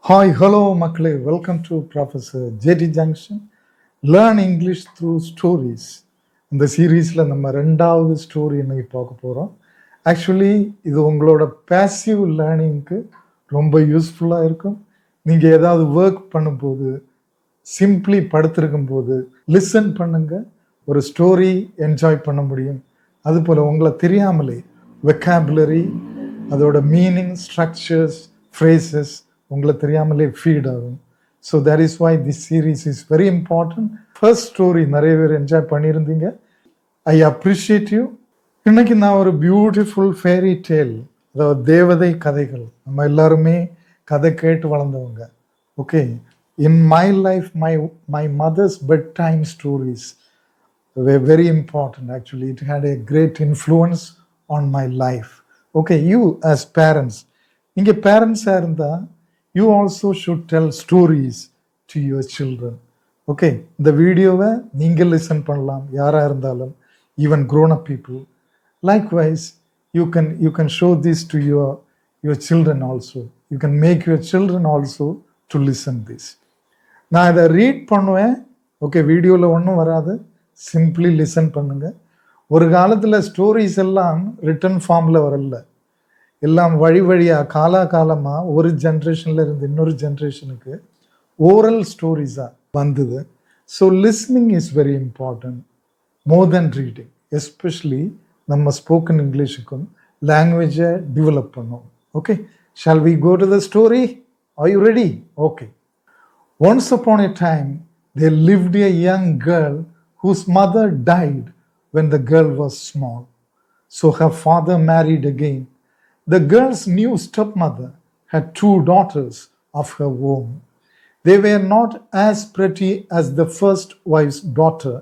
Hi hello மக்களே, welcome to professor JD junction. Learn English through stories. இந்த சீரீஸில் நம்ம 2வது ஸ்டோரி இன்னைக்கு பார்க்க போகிறோம். ஆக்சுவலி இது உங்களோட பேசிவ் லேர்னிங்க்கு ரொம்ப யூஸ்ஃபுல்லாக இருக்கும். நீங்கள் ஏதாவது ஒர்க் பண்ணும்போது, சிம்பிளி படுத்திருக்கும் போது லிசன் பண்ணுங்க, ஒரு ஸ்டோரி என்ஜாய் பண்ண முடியும். அதுபோல் உங்களை தெரியாமலே வெக்காபுலரி, அதோட மீனிங், ஸ்ட்ரக்சர்ஸ், ஃப்ரேசஸ் உங்களை தெரியாமலே ஃபீட் ஆகும். So that is why this series is very important. First story நிறைய பேர் என்ஜாய் பண்ணியிருந்தீங்க. I appreciate you. இன்னைக்கு நான் ஒரு பியூட்டிஃபுல் ஃபேரி டேல், அதாவது தேவதை கதைகள். நம்ம எல்லாருமே கதை கேட்டு வளர்ந்தவங்க. Okay, in my life my mother's bedtime stories were very important. Actually, it had a great influence on my life. Okay, you as parents, நீங்க பேரண்ட்ஸா இருந்தா you also should tell stories to your children. Okay, இந்த வீடியோவை நீங்க listen பண்ணலாம், யாரா இருந்தாலும், even grown up people. Likewise, you can show this to your children also. You can make your children also to listen this. நான் இதை read பண்ணுவேன். Okay, வீடியோவில் ஒன்றும் வராது, சிம்பிளி லிசன் பண்ணுங்க. ஒரு காலத்தில் ஸ்டோரிஸ் எல்லாம் ரிட்டன் ஃபார்மில் வரல, எல்லாம் வழியாக காலமாக ஒரு ஜென்ரேஷனில் இருந்து இன்னொரு ஜென்ரேஷனுக்கு ஓரல் ஸ்டோரிஸாக வந்தது. So listening is very important more then reading. Especially நம்ம ஸ்போக்கன் இங்கிலீஷுக்கும் லாங்குவேஜை டெவலப் பண்ணோம். Okay, shall we go to the story? Are you ready? Okay. Once upon a time there lived a young girl whose mother died when the girl was small. So her father married again. The girl's new stepmother had 2 daughters of her own. They were not as pretty as the first wife's daughter.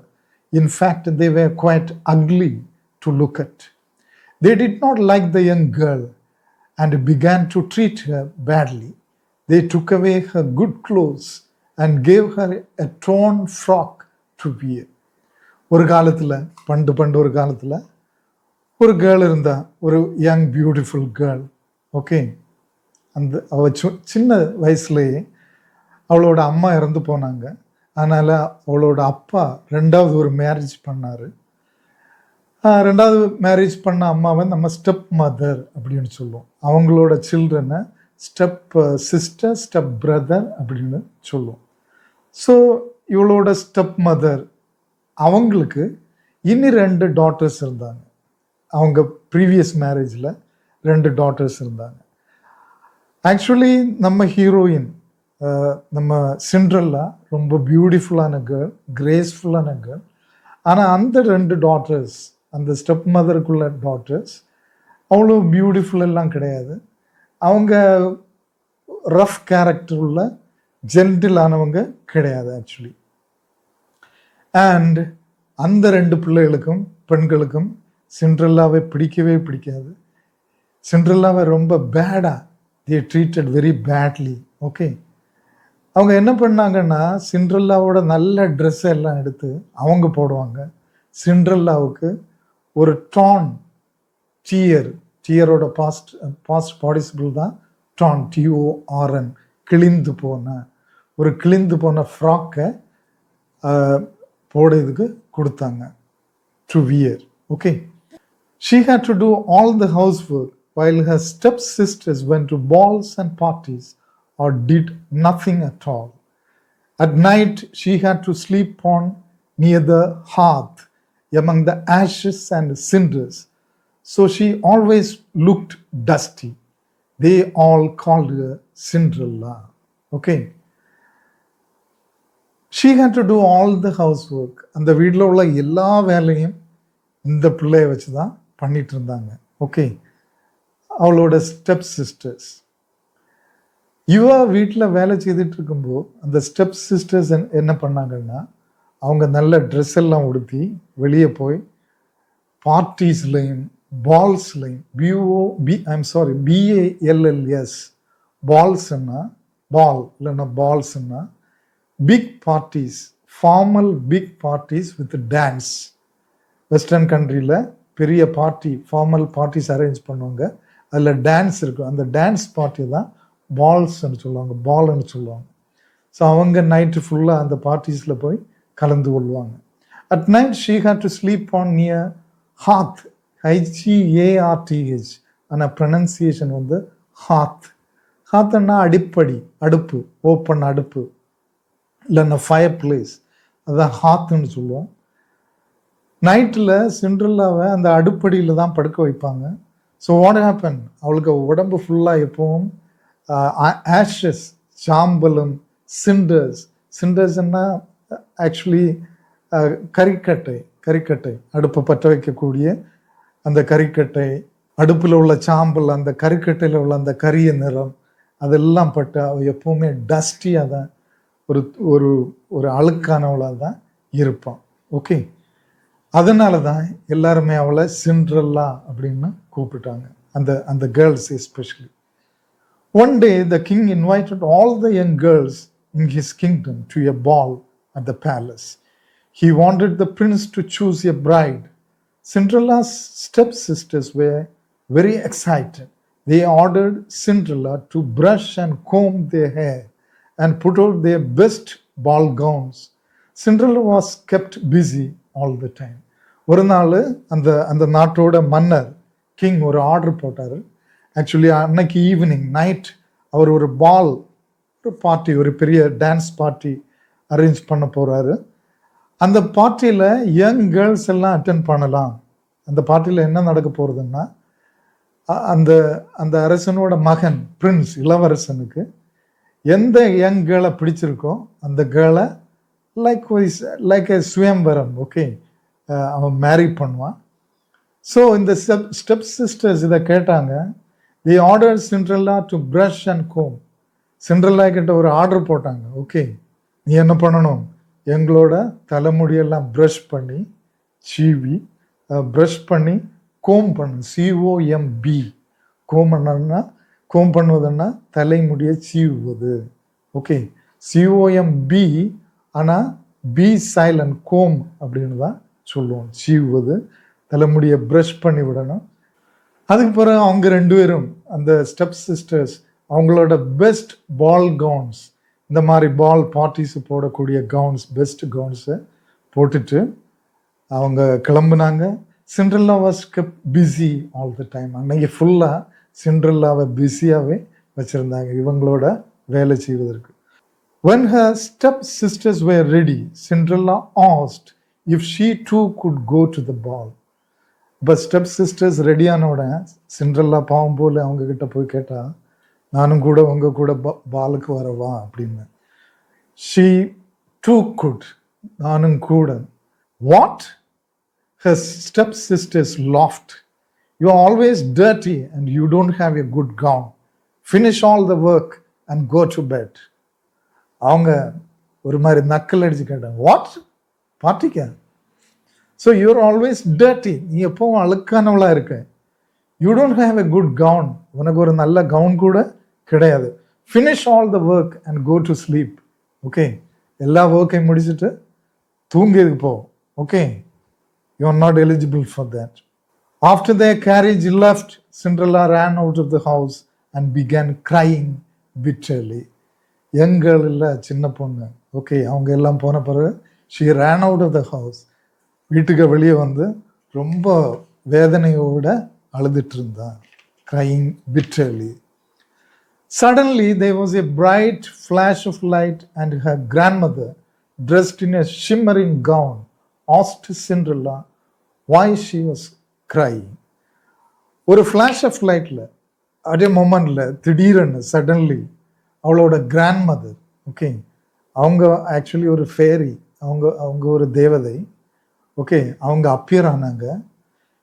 In fact, they were quite ugly to look at. They did not like the young girl and began to treat her badly. They took away her good clothes and gave her a torn frock to wear. ஒரு காலத்தில், பண்டு ஒரு காலத்தில் ஒரு girl இருந்தா, ஒரு young beautiful girl. Okay, அவள் சின்ன வயசுலேயே அவளோட அம்மா இறந்து போனாங்க. அதனால் அவளோட அப்பா 2வது ஒரு மேரேஜ் பண்ணார். 2வது மேரேஜ் பண்ண அம்மாவை நம்ம ஸ்டெப் மதர் அப்படின்னு சொல்லுவோம். அவங்களோட சில்ட்ரனை ஸ்டெப் சிஸ்டர், ஸ்டெப் பிரதர் அப்படின்னு சொல்லுவோம். ஸோ இவளோட ஸ்டெப் மதர், அவங்களுக்கு இன்னி 2 டாட்டர்ஸ் இருந்தாங்க. அவங்க ப்ரீவியஸ் மேரேஜில் 2 டாட்டர்ஸ் இருந்தாங்க. ஆக்சுவலி நம்ம ஹீரோயின், நம்ம சிண்ட்ரெல்லா ரொம்ப பியூட்டிஃபுல்லான கேர்ள், கிரேஸ்ஃபுல்லான கேர்ள். ஆனால் அந்த 2 டாட்டர்ஸ், அந்த ஸ்டெப் மதருக்குள்ள டாட்டர்ஸ் அவ்வளோ பியூட்டிஃபுல் எல்லாம் கிடையாது. அவங்க ரஃப் கேரக்டர் உள்ள ஜென்டிலானவங்க கிடையாது ஆக்சுவலி. அண்ட் அந்த 2 பிள்ளைகளுக்கும், பெண்களுக்கும் சிண்ட்ரெல்லாவை பிடிக்கவே பிடிக்காது. சிண்ட்ரெல்லாவை ரொம்ப பேடாக they treated very badly. Okay, அவங்க என்ன பண்ணாங்கன்னா, சிண்ட்ரெல்லாவோட நல்ல ட்ரெஸ்ஸை எல்லாம் எடுத்து அவங்க போடுவாங்க. சிண்ட்ரெல்லாவுக்கு ஒரு டான், டியரோட பாஸ்ட் பார்ட்டிசிபிள் தான் டான், TORN, கிழிந்து போன ஃப்ராக்கை போடுறதுக்கு கொடுத்தாங்க, to wear. Okay, she had to do all the housework while her stepsisters went to balls and parties or did nothing at all. At night, she had to sleep on near the hearth among the ashes and cinders. So she always looked dusty. They all called her Cinderella. Okay. She had to do all the housework. அந்த வீட்டில் உள்ள எல்லா வேலையும் இந்த பிள்ளைய வச்சு தான் பண்ணிட்டு இருந்தாங்க. ஓகே, அவளோட ஸ்டெப் சிஸ்டர்ஸ். இவ வீட்டில் வேலை செய்துட்டு இருக்கும்போது அந்த ஸ்டெப் சிஸ்டர்ஸ் என்ன பண்ணாங்கன்னா, அவங்க நல்ல ட்ரெஸ் எல்லாம் உடுத்தி வெளியே போய் பார்ட்டிஸ்லையும் பால்ஸ்லையும், BALLS, பால்ஸ்ன்னா பால் இல்லைன்னா பால்ஸ்ன்னா big parties, formal big parties with dance. Western கண்ட்ரியில் பெரிய பார்ட்டி, ஃபார்மல் பார்ட்டிஸ் அரேஞ்ச் பண்ணுவாங்க, அதில் டான்ஸ் இருக்கும். அந்த டான்ஸ் பார்ட்டி தான் பால்ஸ்ன்னு சொல்லுவாங்க, பால்னு சொல்லுவாங்க. ஸோ அவங்க நைட்டு ஃபுல்லாக அந்த பார்ட்டிஸில் போய் கலந்து கொள்வாங்க. At night she had to sleep on near hearth, HEARTH. ஆனால் ப்ரனன்சியேஷன் வந்து ஹாத். ஹாத்துன்னா அடிப்படி, அடுப்பு, ஓப்பன் அடுப்பு, இல்லைன்னா ஃபயர் பிளேஸ், அதுதான் ஹாத்துன்னு சொல்லுவோம். நைட்டில் சிண்ட்ரெல்லாவை அந்த அடுப்படியில் தான் படுக்க வைப்பாங்க. ஸோ வாட் ஹேப்பன், அவளுக்கு உடம்பு ஃபுல்லாக எப்பவும் ஆஷஸ், சாம்பலும், சிண்டர்ஸ். சிண்டர்ஸ்ன்னா ஆக்சுவலி கறிக்கட்டை, அடுப்பை பற்ற வைக்கக்கூடிய அந்த கறிக்கட்டை, அடுப்பில் உள்ள சாம்பல், அந்த கறிக்கட்டையில் உள்ள அந்த கரிய நிறம், அதெல்லாம் பட்டு அவள் எப்பவுமே டஸ்டியாக தான், ஒரு ஒரு ஒரு அழுக்கானவளாக தான் இருப்பான். ஓகே, அதனால தான் எல்லாருமே அவளை சிண்ட்ரெல்லா அப்படின்னு கூப்பிட்டாங்க, அந்த girls especially. One day the king invited all the young girls in his kingdom to a ball at the palace. He wanted the prince to choose a bride. Cinderella's stepsisters were very excited. They ordered Cinderella to brush and comb their hair and put on their best ball gowns. Cinderella was kept busy all the time. ஒரு நாள் அந்த நாட்டோட மன்னர் king ஒரு order போட்டார். Actually அன்னைக்கு evening night அவர் ஒரு பால், ஒரு பார்ட்டி, ஒரு பெரிய டான்ஸ் பார்ட்டி அரேஞ்ச் பண்ண போகிறாரு. அந்த பார்ட்டியில் யங் கேர்ள்ஸ் எல்லாம் அட்டென்ட் பண்ணலாம். அந்த பார்ட்டியில் என்ன நடக்க போகிறதுன்னா, அந்த அந்த அரசனோட மகன் பிரின்ஸ், இளவரசனுக்கு எந்த யங் கேர்ளை பிடிச்சிருக்கோ அந்த கேர்ளை லைக் எ சுயம்பரம், ஓகே, அவன் மேரி பண்ணுவான். ஸோ இந்த ஸ்டெப் சிஸ்டர்ஸ் இதை கேட்டாங்க. The order Cinderella to brush and comb. Cinderella கிட்ட ஒரு ஆர்டர் போட்டாங்க. ஓகே, நீ என்ன பண்ணணும், எங்களோட தலைமுடியெல்லாம் ப்ரஷ் பண்ணி சீவி, ப்ரஷ் பண்ணி கோம் பண்ணு, COMB. கோம் பண்ணுவதுன்னா தலைமுடியை சீவுவது. ஓகே, COMB, ஆனால் பி சைலண்ட், கோம் அப்படின்னு தான் சொல்லுவோம், சீவுவது, தலைமுடியை ப்ரஷ் பண்ணி விடணும். அதுக்கு பிறகு அவங்க ரெண்டு பேரும், அந்த ஸ்டெப் சிஸ்டர்ஸ், அவங்களோட பெஸ்ட் பால் கவுன்ஸ், இந்த மாதிரி பால் பார்ட்டிஸு போடக்கூடிய கவுன்ஸ், பெஸ்ட் கவுன்ஸை போட்டுட்டு அவங்க கிளம்புனாங்க. Cinderella was kept busy all the time. அன்னைக்கு ஃபுல்லாக சிண்ட்ரெல்லாவை பிஸியாகவே வச்சுருந்தாங்க இவங்களோட வேலை செய்வதற்கு. When her step sisters were ready, Cinderella asked if she too could go to the ball. இப்போ ஸ்டெப் சிஸ்டர்ஸ் ரெடியானோட சிண்ட்ரெல்லா பாவம் போல் அவங்க கிட்ட போய் கேட்டா, நானும் கூட உங்க கூட பாலுக்கு வரவா அப்படின்னு. She too could, நானும் கூட. What? Her step sisters laughed. You are always dirty and you don't have a good gown. Finish all the work and go to bed. அவங்க ஒரு மாதிரி நக்கல் அடிச்சு கேட்டாங்க. வாட்? பார்ட்டிக்கா? ஸோ யூஆர் ஆல்வேஸ் டர்ட்டி, நீ எப்பவும் அழுக்கானவளாக இருக்க. You don't have a good gown, உனக்கு ஒரு நல்ல கவுன் கூட கிடையாது. Finish all the work and go to sleep. Okay, எல்லா ஒர்க்கையும் முடிச்சுட்டு தூங்கியதுக்கு போ. Okay, you are not eligible for that. After their carriage left, Cinderella ran out of the house and began crying bitterly. யங்கள் இல்லை, சின்ன பொண்ணு. ஓகே, அவங்க எல்லாம் போன பிறகு she ran out of the house, வீட்டுக்கு வெளியே வந்து ரொம்ப வேதனையோட அழுதுட்டு இருந்தா, crying bitterly. Suddenly there was a bright flash of light and her grandmother, dressed in a shimmering gown, asked Cinderella why she was crying. ஒரு ஃப்ளாஷ் ஆஃப் லைட்ல, அதே மொமெண்ட்ல, திடீரென்னு suddenly அவளோட கிராண்ட் மதர், ஓகே, அவங்க ஆக்சுவலி ஒரு fairy, அவங்க ஒரு தேவதை. Okay, அவங்க அப்பியர் ஆனாங்க.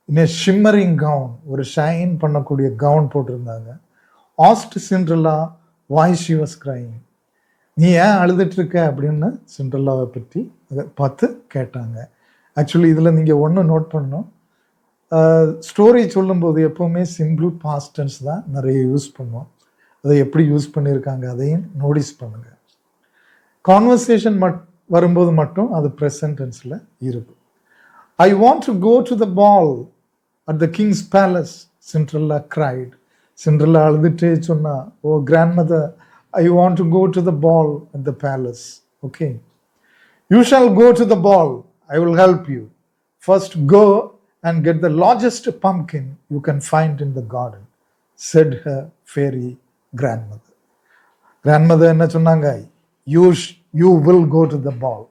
இன்னும் ஷிம்மரிங் கவுன், ஒரு ஷைன் பண்ணக்கூடிய கவுன் போட்டிருந்தாங்க. Asked Cinderella why she was crying. நீ ஏன் அழுதுட்டு இருக்க அப்படின்னு சிண்ட்ரெல்லாவை பற்றி பார்த்து கேட்டாங்க. ஆக்சுவலி இதில் நீங்கள் ஒன்று நோட் பண்ணணும், ஸ்டோரி சொல்லும்போது எப்போவுமே சிம்பிள் பாஸ்ட் டென்ஸ் தான் நிறைய யூஸ் பண்ணுவோம். அதை எப்படி யூஸ் பண்ணியிருக்காங்க அதையும் நோட்டீஸ் பண்ணுங்க. கான்வர்சேஷன் வரும்போது மட்டும் அது ப்ரெசன்ட் டென்ஸில் இருக்கும். I want to go to the ball at the king's palace, Cinderella cried. Cinderella அழுதுட்டே சொன்னா, oh grandmother, I want to go to the ball at the palace. Okay, you shall go to the ball, I will help you. First go and get the largest pumpkin you can find in the garden, said her fairy grandmother. Grandmother என்ன சொன்னாங்க, you will go to the ball,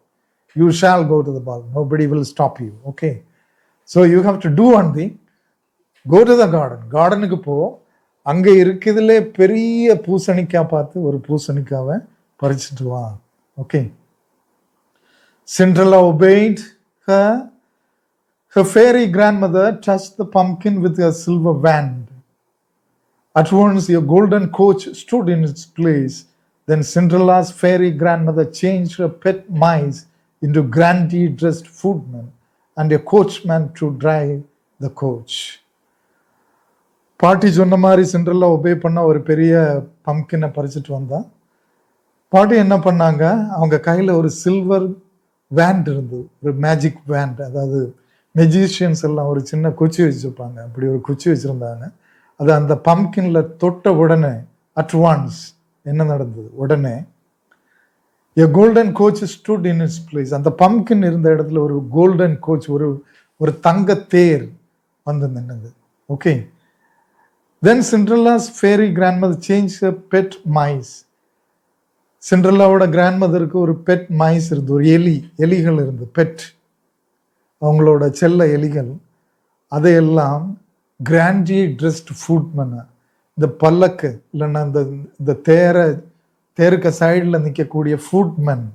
you shall go to the ball, nobody will stop you. Okay, so you have to do one thing, go to the garden. கார்டனுக்கு போ, அங்க இருக்குதுல பெரிய பூசணிக்காய் பார்த்து ஒரு பூசணிக்காவை பறிச்சுட்டு வா. Okay, Cinderella obeyed her. Her fairy grandmother touched the pumpkin with a silver wand. At once a golden coach stood in its place. Then Cinderella's fairy grandmother changed her pet mice into grandly dressed footmen and a coachman to drive the coach. பாட்டி சொன்ன மாதிரி Cinderella obey பண்ண ஒரு பெரிய பம்கினை பறிச்சுட்டு வந்தா. பாட்டி என்ன பண்ணாங்க, அவங்க கையில் ஒரு சில்வர் வேண்ட் இருந்தது, ஒரு மேஜிக் வேண்ட். அதாவது மெஜிஷியன்ஸ் எல்லாம் ஒரு சின்ன குச்சி வச்சுருப்பாங்க, அப்படி ஒரு குச்சி வச்சுருந்தாங்க. அது அந்த பம்கின்ல தொட்ட உடனே அட்வான்ஸ் என்ன நடந்தது, உடனே a golden coach stood in its place. அந்த பம்கின் இருந்த இடத்துல ஒரு கோல்டன் கோச், ஒரு தங்க தேர் வந்து நின்னுது. Okay, then Cinderella's fairy grandmother change pet mice. சிண்ட்ரெல்லாவோட கிராண்ட்மதருக்கு ஒரு பெட் மைஸ் இருந்து, ஒரு எலிகள் இருந்து, பெட், அவங்களோட செல்ல எலிகள். அதையெல்லாம் கிராண்ட்லி ட்ரெஸ்ட் ஃபுட்மேன், இந்த பல்லக்கு இல்லைன்னா இந்த தேருக்கு சைடில் நிற்கக்கூடிய ஃபுட்மேன்,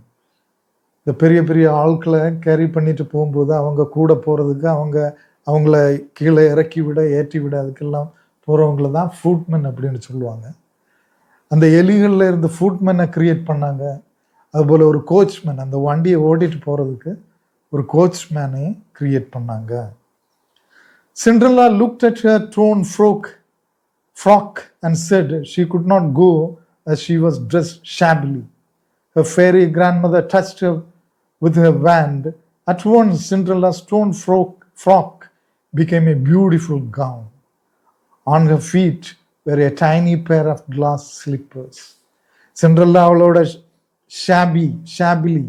இந்த பெரிய பெரிய ஆட்களை கேரி பண்ணிட்டு போகும்போது அவங்க கூட போகிறதுக்கு, அவங்கள கீழே இறக்கி விட ஏற்றி விட அதுக்கெல்லாம் போகிறவங்கள தான் ஃபுட்மேன் அப்படின்னு சொல்லுவாங்க. அந்த எலிகளில் இருந்து ஃபுட்மேனை கிரியேட் பண்ணாங்க. அதுபோல் ஒரு கோச்மேன், அந்த வண்டியை ஓட்டிட்டு போகிறதுக்கு ஒரு கோச்மேனை கிரியேட் பண்ணாங்க. Cinderella looked at her torn frock and said she could not go as she was dressed shabbily. Her fairy grandmother touched her with her wand. At once Cinderella's torn frock became a beautiful gown. On her feet were a tiny pair of glass slippers. Cinderella அவளோட shabbily,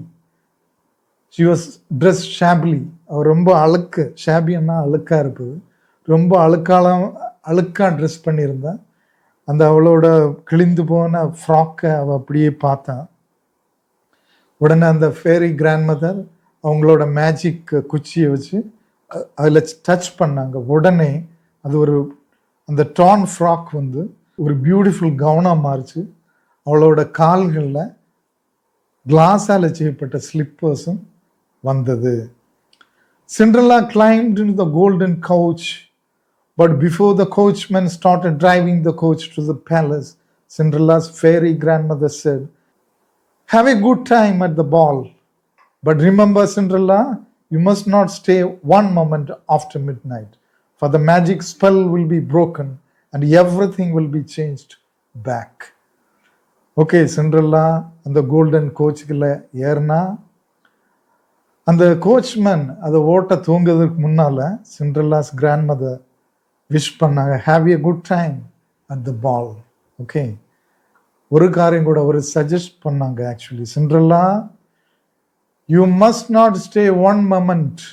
she was dressed shabbily. அவள் ரொம்ப அழுக்கு, ஷாபின்னா அழுக்கா இருப்பது, ரொம்ப அழுக்கா dress பண்ணியிருந்தா. அந்த அவளோட கிழிந்து போன ஃப்ராக்கை அவள் அப்படியே பார்த்தான். உடனே அந்த ஃபேரி கிராண்ட்மதர் அவங்களோட மேஜிக் குச்சியை வச்சு அதில் டச் பண்ணாங்க. உடனே அது அந்த டான் ஃப்ராக் வந்து ஒரு பியூட்டிஃபுல் கவுனாக மாறிச்சு. அவளோட கால்களில் கிளாஸால் செய்யப்பட்ட ஸ்லிப்பர்ஸும் வந்தது. Cinderella climbed into the golden coach, but before the coachman started driving the coach to the palace, Cinderella's fairy grandmother said, "Have a good time at the ball, but remember, Cinderella, you must not stay one moment after midnight, for the magic spell will be broken and everything will be changed back." Okay, Cinderella and the golden coach ஏறினா. அந்த coachman அதை ஓட்ட தூங்குறதுக்கு முன்னால் Cinderella's grandmother wish பண்ணாங்க, have a good time at the ball. Okay, ஒரு காரியம் கூட ஒரு சஜஸ்ட் பண்ணாங்க. Actually Cinderella, you must not stay one moment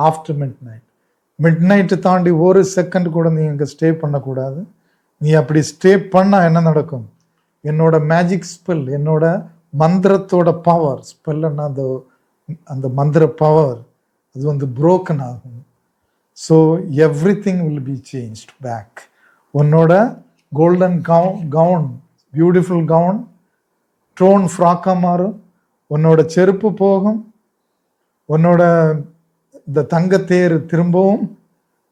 after midnight தாண்டி ஒரு செகண்ட் கூட நீ இங்கே ஸ்டே பண்ணக்கூடாது. நீ அப்படி ஸ்டே பண்ணால் என்ன நடக்கும், என்னோட மேஜிக் ஸ்பெல், என்னோட மந்திரத்தோட பவர், ஸ்பெல்னா அந்த மந்திர பவர் அது வந்து புரோக்கன் ஆகும். So everything will be changed back. உன்னோட golden gown, beautiful gown torn ஃப்ராக்காக மாறும். உன்னோட செருப்பு போகும். உன்னோட இந்த தங்கத்தேர் திரும்பவும்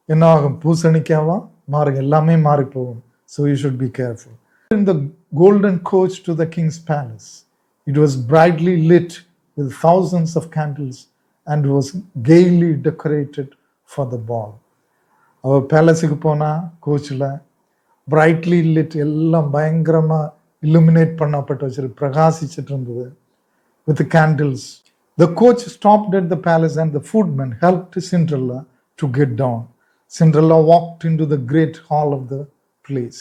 என்ன ஆகும், பூசணிக்காவா மாறும். எல்லாமே மாறி போகும். So you should be careful. In the golden coach to the king's palace, it was brightly lit with thousands of candles and was gaily decorated for the ball. அவர் பேலஸுக்கு போனால் கோச்சில் பிரைட்லி லிட், எல்லாம் பயங்கரமாக illuminate பண்ணப்பட்டு வச்சிருக்கு, பிரகாசிச்சுட்டு இருந்தது with candles. The coach stopped at the palace and the footman helped Cinderella to get down. Cinderella walked into the great hall of the place.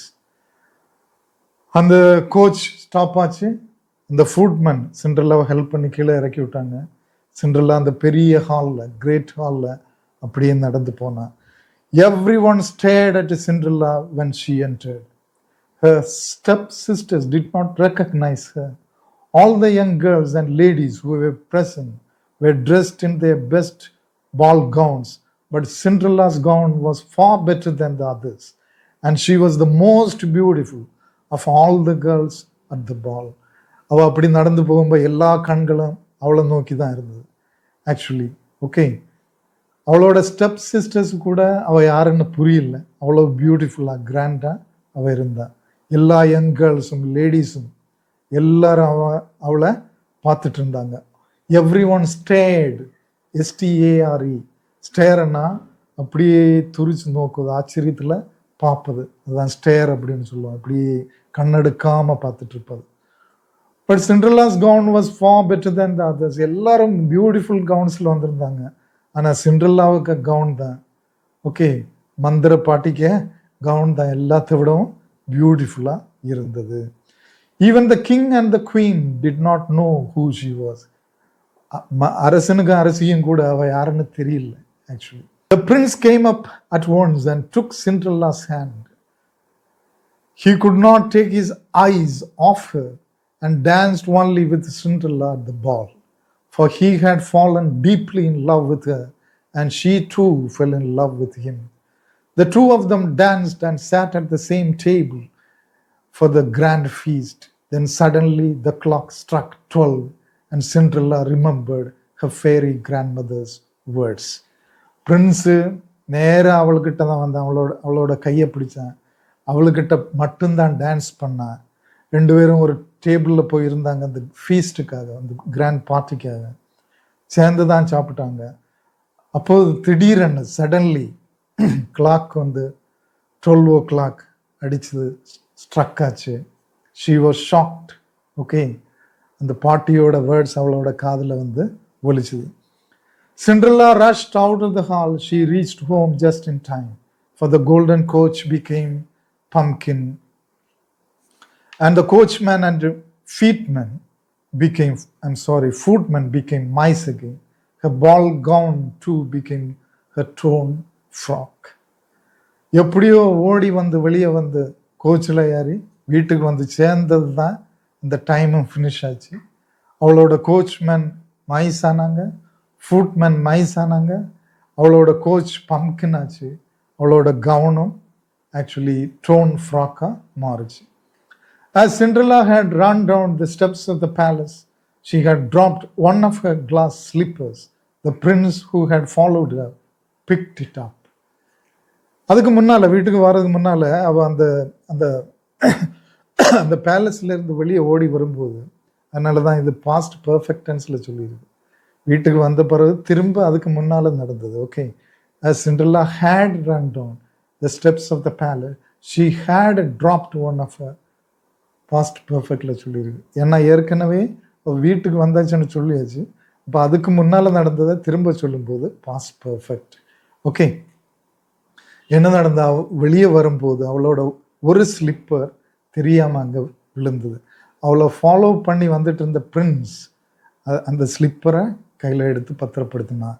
அந்த coach stop ஆச்சு. இந்த ஃபுட்மேன் சிண்ட்ரெல்லாவை help பண்ணி கீழே இறக்கி விட்டாங்க. சிண்ட்ரெல்லா அந்த பெரிய ஹாலில், கிரேட் ஹாலில் அப்படியே நடந்து போனான். Everyone stared at Cinderella when she entered. Her stepsisters did not recognize her. All the young girls and ladies who were present were dressed in their best ball gowns, but Cinderella's gown was far better than the others, and she was the most beautiful of all the girls at the ball. அவள் அப்படி நடந்து போகும்போது எல்லா கண்களும் அவளை நோக்கி தான் இருந்தது. ஆக்சுவலி ஓகே, அவளோட ஸ்டெப் சிஸ்டர்ஸ் கூட அவள் யாருன்னு புரியல. அவ்வளோ பியூட்டிஃபுல்லாக கிராண்டாக அவள் இருந்தாள். எல்லா யங் கேர்ள்ஸும் லேடிஸும் எல்லாரும் அவளை பார்த்துட்டு இருந்தாங்க. எவ்ரி ஒன் ஸ்டேர்டு, STARE, ஸ்டேர்னா அப்படியே துரிச்சு நோக்குது, ஆச்சரியத்தில் பார்ப்பது, அதுதான் ஸ்டேர் அப்படின்னு சொல்லுவோம். அப்படியே கண்ணெடுக்காமல் பார்த்துட்டு இருப்பது. But Cinderella's gown was far better than the others. எல்லாரும் பியூட்டிஃபுல் கவுன்ஸில் வந்திருந்தாங்க. ஆனால் சிண்ட்ரெல்லாவுக்கு கவுன் தான் ஓகே, மந்திர பாட்டிக்கு கவுன் தான் எல்லாத்த விடவும் பியூட்டிஃபுல்லாக இருந்தது. Even the king and the queen did not know who she was. அரசனுக்கு அரசியும் கூட அவள் யாருன்னு தெரியல. Actually the prince came up at once and took Cinderella's hand. He could not take his eyes off her and danced only with Cinderella at the ball, for he had fallen deeply in love with her, and she too fell in love with him. The two of them danced and sat at the same table for the grand feast. Then suddenly the clock struck 12, and Cinderella remembered her fairy grandmother's words. Prince நேராக அவள்கிட்ட தான் வந்தான். அவளோட கையை பிடிச்சான். அவளுக்கிட்ட மட்டும்தான் dance பண்ணா. ரெண்டு பேரும் ஒரு டேபிளில் போய் இருந்தாங்க அந்த ஃபீஸ்ட்டுக்காக, அந்த கிராண்ட் பார்ட்டிக்காக சேர்ந்து தான் சாப்பிட்டாங்க. அப்போது திடீரென்னு சடன்லி கிளாக் வந்து 12 o'clock அடிச்சது, ஸ்ட்ரக் ஆச்சு. She was shocked. ஓகே, அந்த பார்ட்டியோட வேர்ட்ஸ் அவளோட காதில் வந்து ஒலிச்சுது. Cinderella rushed out of the hall. She reached home just in time, for the golden coach became pumpkin, and the coachman and footman became mice again. Her ball gown too became her torn frock. எப்படியோ ஓடி வந்து வெளியே வந்து கோச்சில் ஏறி வீட்டுக்கு வந்து சேர்ந்தது தான் இந்த டைமும் ஃபினிஷ் ஆச்சு. அவளோட கோச்மேன் மைஸ் ஆனாங்க, ஃபுட்மேன் மைஸ் ஆனாங்க, அவளோட கோச் பம்கின் ஆச்சு, அவளோட கவுனும் actually torn frock மாறுச்சு. As Cinderella had run down the steps of the palace, she had dropped one of her glass slippers. The prince who had followed her picked it up. அதுக்கு முன்னால், வீட்டுக்கு வர்றதுக்கு முன்னால் அவள் அந்த அந்த அந்த பேலஸ்ல இருந்து வெளியே ஓடி வரும்போது, அதனால தான் இது பாஸ்ட் பர்ஃபெக்ட் டென்ஸில் சொல்லியிருக்கு. வீட்டுக்கு வந்த பிறகு திரும்ப அதுக்கு முன்னால் நடந்தது. Okay, as Cinderella had run down the steps of the palace, she had dropped one of her. Past பர்ஃபெக்டில் சொல்லியிருக்கு. ஏன்னா ஏற்கனவே வீட்டுக்கு வந்தாச்சுன்னு சொல்லியாச்சு. இப்போ அதுக்கு முன்னால் நடந்ததை திரும்ப சொல்லும்போது பாஸ்ட் பர்ஃபெக்ட். ஓகே, என்ன நடந்தா, வெளியே வரும்போது அவளோட ஒரு ஸ்லிப்பர் தெரியாமல் அங்கே விழுந்தது. அவளை ஃபாலோ பண்ணி வந்துட்டு இருந்த பிரின்ஸ் அந்த ஸ்லிப்பரை கையில் எடுத்து பத்திரப்படுத்தினா.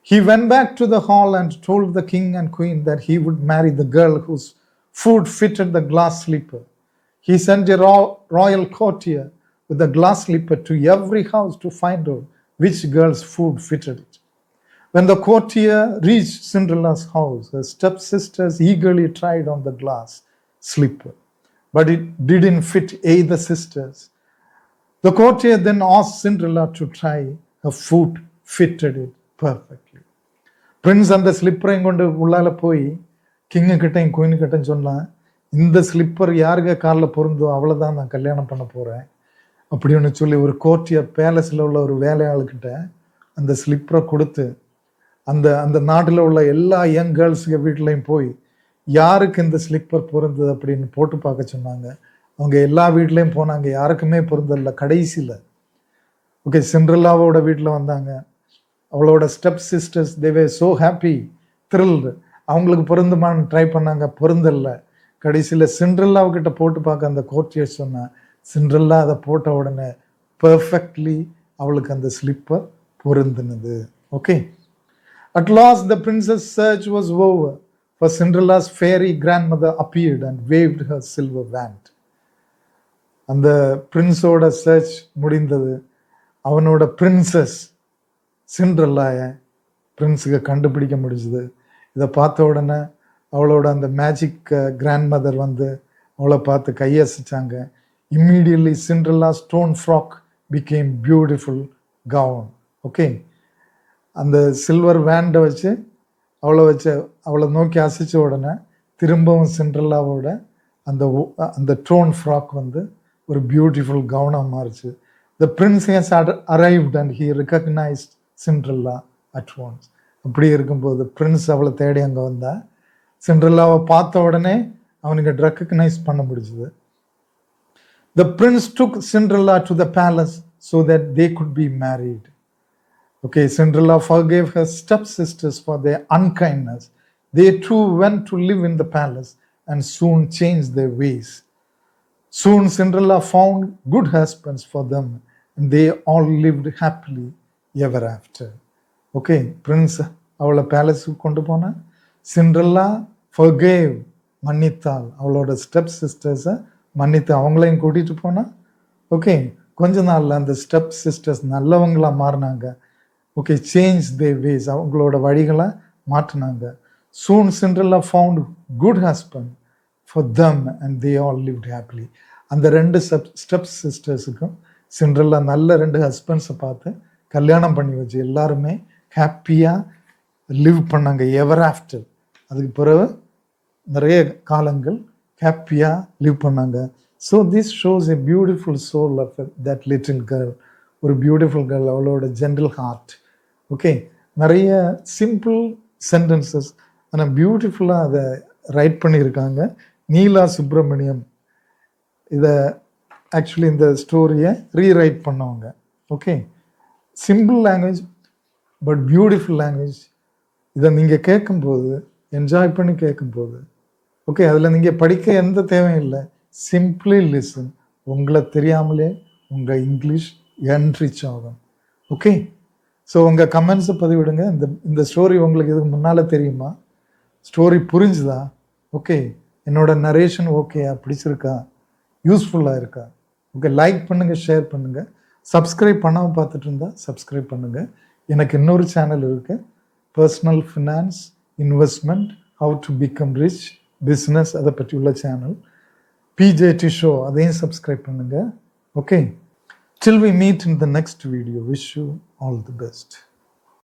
He went back to the hall and told the king and queen that he would marry the girl whose food fitted the glass slipper. He sent a royal courtier with the glass slipper to every house to find out which girl's food fitted it. When the courtier reached Cinderella's house, her stepsisters eagerly tried on the glass slipper, but it didn't fit either sisters. The courtier then asked Cinderella to try. Her foot fitted it perfectly. Prince அந்த ஸ்லிப்பரையும் கொண்டு உள்ளால போய் king கிட்டையும் queen கிட்டையும் சொன்னான், இந்த slipper யாருக்கு காலில் பொருந்தோ அவ்வளோதான் நான் கல்யாணம் பண்ண போகிறேன் அப்படின்னு சொல்லி ஒரு கோர்ட்டியர் பேலஸில் உள்ள ஒரு வேலையாளுக்கிட்ட அந்த ஸ்லிப்பரை கொடுத்து அந்த அந்த நாட்டில் உள்ள எல்லா யங் கேர்ள்ஸுக்கு வீட்லேயும் போய் யாருக்கு இந்த ஸ்லிப்பர் பொருந்தது அப்படின்னு போட்டு பார்க்க சொன்னாங்க. அவங்க எல்லா வீட்லேயும் போனாங்க, யாருக்குமே பொருந்தல. கடைசியில் ஓகே, சிண்ட்ரெல்லாவோட வீட்டில் வந்தாங்க. அவளோட ஸ்டெப் சிஸ்டர்ஸ், தே வே ஸோ ஹாப்பி, த்ரில்டு. அவங்களுக்கு பொருந்துமான்னு ட்ரை பண்ணாங்க, பொருந்தல்ல. கடைசியில் சிண்ட்ரெல்லாவுக்கிட்ட போட்டு பார்க்க அந்த கோர்ட்டியர் சொன்னா, சிண்ட்ரெல்லா அதை போட்ட உடனே பெர்ஃபெக்ட்லி அவளுக்கு அந்த ஸ்லிப்பர் பொருந்தினது. Okay. At last the princess' search was over, for Cinderella's fairy grandmother appeared and waved her silver wand. அந்த பிரின்ஸோட சர்ச் முடிந்தது. அவனோட பிரின்சஸ் சிண்ட்ரெல்லாய பிரின்ஸுக்கு கண்டுபிடிக்க முடிஞ்சுது. இதை பார்த்த உடனே அவளோட அந்த மேஜிக் கிராண்ட் மதர் வந்து அவளை பார்த்து கையசிச்சாங்க. இம்மீடியட்லி சிண்ட்ரெல்லா ஸ்டோன் frock became beautiful gown. Okay. அந்த சில்வர் வேண்டை வச்சு அவளை நோக்கி அசைச்ச உடனே திரும்பவும் சிண்ட்ரெல்லாவோட அந்த ட்ரோன் ஃப்ராக் வந்து ஒரு பியூட்டிஃபுல் கவுனாக மாறிச்சு. The prince has arrived and he recognised Cinderella at once. அப்படி இருக்கும்போது பிரின்ஸ் அவளை தேடி அங்கே வந்தா. சிண்ட்ரெல்லாவை பார்த்த உடனே அவனுக்கு ரெக்கக்னைஸ் பண்ண முடிஞ்சது. The prince took Cinderella to the palace so that they could be married. Okay, Cinderella forgave her stepsisters for their unkindness. They too went to live in the palace and soon changed their ways. Soon Cinderella found good husbands for them and they all lived happily ever after. Okay, Prince அவளை பேலஸுக்கு கொண்டு போனா. Cinderella forgave மன்னித்தாள். அவளோட step சிஸ்டர்ஸை மன்னித்து அவங்களையும் கூட்டிகிட்டு போனா. Okay, கொஞ்ச நாளில் அந்த ஸ்டெப் சிஸ்டர்ஸ் நல்லவங்களா மாறினாங்க. ஓகே, சேஞ்ச் தே வேஸ், அவங்களோட வழிகளை மாற்றினாங்க. Soon Cinderella found good husband for them and they all lived happily. அந்த ரெண்டு ஸ்டெப் சிஸ்டர்ஸுக்கும் சிண்ட்ரெல்லா நல்ல 2 ஹஸ்பண்ட்ஸை பார்த்து கல்யாணம் பண்ணி வச்சு எல்லாருமே ஹாப்பியாக லிவ் பண்ணாங்க எவர் ஆஃப்டர். அதுக்கு பிறகு நிறைய காலங்கள் ஹாப்பியாக லிவ் பண்ணாங்க. So this shows a beautiful soul of that little girl. ஒரு பியூட்டிஃபுல் கேர்ள், அவளோட ஜென்ரல் ஹார்ட். ஓகே, நிறைய சிம்பிள் சென்டென்சஸ் ஆனால் பியூட்டிஃபுல்லாக அதை ரைட் பண்ணியிருக்காங்க. நீலா சுப்பிரமணியம் இதை ஆக்சுவலி இந்த ஸ்டோரியை ரீரைட் பண்ணவங்க. Okay, simple language but beautiful language. இதை நீங்கள் கேட்கும்போது என்ஜாய் பண்ணி கேட்கும்போது, ஓகே, அதில் நீங்கள் படிக்க எந்த தேவையும் இல்லை. Simply listen. உங்களை தெரியாமலே உங்கள் இங்கிலீஷ் என்ரிச் ஆகும். ஓகே, ஸோ உங்கள் கமெண்ட்ஸை பதிவிடுங்க. இந்த ஸ்டோரி உங்களுக்கு இதுக்கு முன்னால் தெரியுமா? ஸ்டோரி புரிஞ்சுதா? ஓகே, என்னோட நரேஷன் ஓகேயா, பிடிச்சிருக்கா, யூஸ்ஃபுல்லாக இருக்கா? ஓகே, லைக் பண்ணுங்கள், ஷேர் பண்ணுங்கள். சப்ஸ்கிரைப் பண்ணாமல் பார்த்துட்டு இருந்தால் சப்ஸ்கிரைப் பண்ணுங்கள். எனக்கு இன்னொரு சேனல் இருக்குது, personal finance, investment, how to become rich, business, அதை பற்றி உள்ள சேனல் பிஜேடி ஷோ, அதையும் சப்ஸ்கிரைப் பண்ணுங்கள். Okay, till we meet in the next video, wish you all the best.